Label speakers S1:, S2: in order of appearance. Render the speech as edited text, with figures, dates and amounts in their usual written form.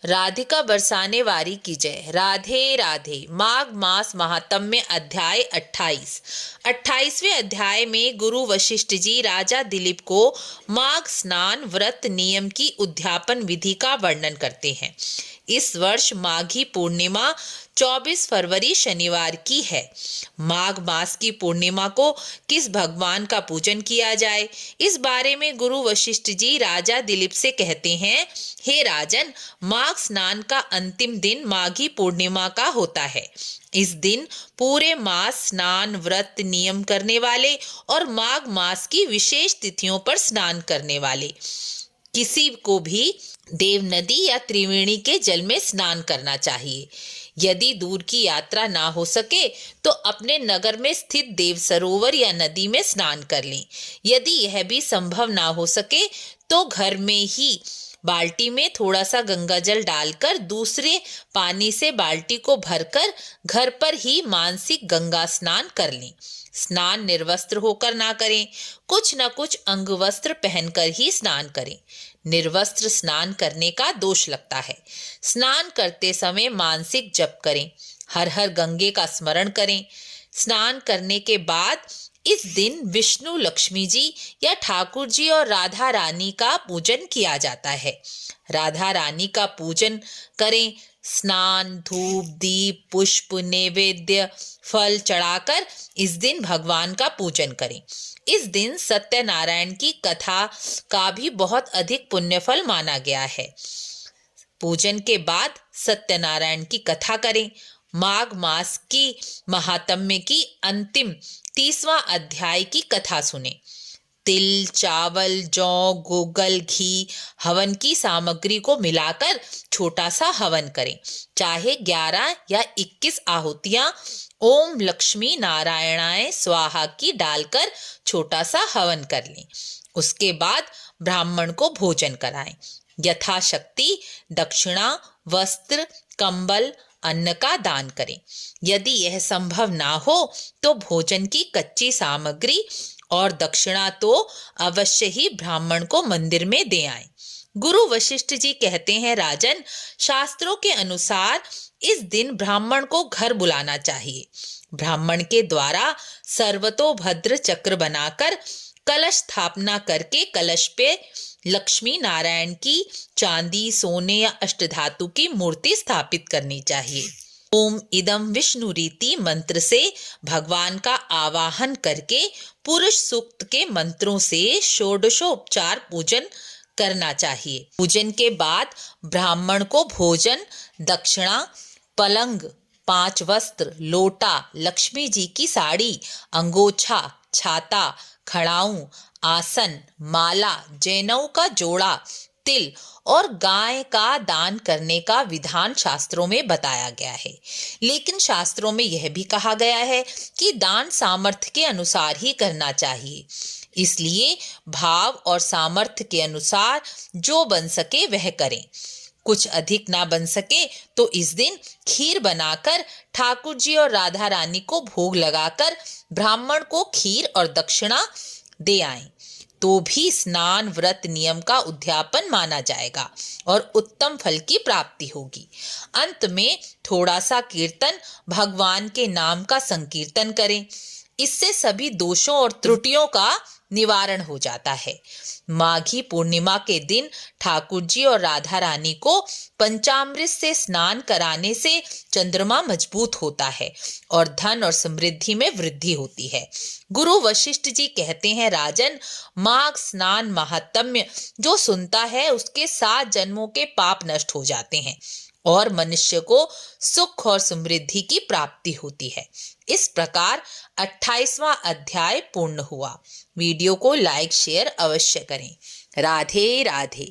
S1: राधिका बरसाने वारी की जय। राधे राधे। माघ मास महात्म्य अध्याय 28। 28वें अध्याय में गुरु वशिष्ठ जी राजा दिलीप को माघ स्नान व्रत नियम की उद्यापन विधि का वर्णन करते हैं। इस वर्ष माघी पूर्णिमा 24 फरवरी शनिवार की है। माघ मास की पूर्णिमा को किस भगवान का पूजन किया जाए, इस बारे में गुरु वशिष्ठ जी राजा दिलीप से कहते हैं, हे राजन, माघ स्नान का अंतिम दिन माघी पूर्णिमा का होता है। इस दिन पूरे मास स्नान व्रत नियम करने वाले और माघ मास की विशेष तिथियों पर स्नान करने वाले किसी को भी देव नदी या त्रिवेणी के जल में स्नान करना चाहिए। यदि दूर की यात्रा ना हो सके तो अपने नगर में स्थित देव सरोवर या नदी में स्नान कर लें। यदि यह भी संभव ना हो सके तो घर में ही बाल्टी में थोड़ा सा गंगा जल डालकर दूसरे पानी से बाल्टी को भरकर घर पर ही मानसिक गंगा स्नान कर लें। स्नान निर्वस्त्र होकर ना करें, कुछ न कुछ अंग वस्त्र पहनकर ही स्नान करें। निर्वस्त्र स्नान करने का दोष लगता है। स्नान करते समय मानसिक जप करें, हर हर गंगे का स्मरण करें। स्नान करने के बाद इस दिन विष्णु, लक्ष्मी जी या ठाकुर जी और राधा रानी का पूजन किया जाता है। राधा रानी का पूजन करें। स्नान, धूप, दीप, पुष्प, नैवेद्य, फल चढ़ाकर इस दिन भगवान का पूजन करें। इस दिन सत्यनारायण की कथा का भी बहुत अधिक पुण्य फल माना गया है। पूजन के बाद सत्यनारायण की कथा करें। माघ मास की महात्म्य की अंतिम 30वां अध्याय की कथा सुने। तिल, चावल, जौ, गोगल, घी, हवन की सामग्री को मिलाकर छोटा सा हवन करें। चाहे 11 या 21 आहुतियां ओम लक्ष्मी नारायणाय स्वाहा की डालकर छोटा सा हवन कर लें। उसके बाद ब्राह्मण को भोजन कराएं। यथाशक्ति दक्षिणा, वस्त्र, कंबल, अन्न का दान करें। यदि यह संभव ना हो तो भोजन की कच्ची सामग्री और दक्षिणा तो अवश्य ही ब्राह्मण को मंदिर में दे आएं। गुरु वशिष्ठ जी कहते हैं, राजन, शास्त्रों के अनुसार इस दिन ब्राह्मण को घर बुलाना चाहिए। ब्राह्मण के द्वारा सर्वतोभद्र चक्र बनाकर कलश स्थापना करके कलश पे लक्ष्मी नारायण की चांदी, सोने या अष्टधातु की मूर्ति स्थापित करनी चाहिए। ओम इदम विष्णु रीति मंत्र से भगवान का आवाहन करके पुरुष सूक्त के मंत्रों से षोडशोपचार पूजन करना चाहिए। पूजन के बाद ब्राह्मण को भोजन, दक्षिणा, पलंग, 5 वस्त्र, लोटा, लक्ष्मी जी की साड़ी, अंगोछा, छाता, खड़ाऊं, आसन, माला, जनेऊ का जोड़ा, तिल और गाय का दान करने का विधान शास्त्रों में बताया गया है। लेकिन शास्त्रों में यह भी कहा गया है कि दान सामर्थ्य के अनुसार ही करना चाहिए। इसलिए भाव और सामर्थ्य के अनुसार जो बन सके वह करें। कुछ अधिक ना बन सके तो इस दिन खीर बनाकर ठाकुर जी और राधा रानी को भोग लगाकर ब्राह्मण को खीर और दक्षिणा दे आएं, तो भी स्नान व्रत नियम का उद्यापन माना जाएगा और उत्तम फल की प्राप्ति होगी। अंत में थोड़ा सा कीर्तन, भगवान के नाम का संकीर्तन करें। इससे सभी दोषों और त्रुटियों का निवारण हो जाता है। माघी पूर्णिमा के दिन ठाकुर जी और राधा रानी को पंचामृत से स्नान कराने से चंद्रमा मजबूत होता है और धन और समृद्धि में वृद्धि होती है। गुरु वशिष्ठ जी कहते हैं, राजन, माघ स्नान महात्म्य जो सुनता है उसके 7 जन्मों के पाप नष्ट हो जाते हैं और मनुष्य को सुख और समृद्धि की प्राप्ति होती है। इस प्रकार 28वां अध्याय पूर्ण हुआ। वीडियो को लाइक शेयर अवश्य करें। राधे राधे।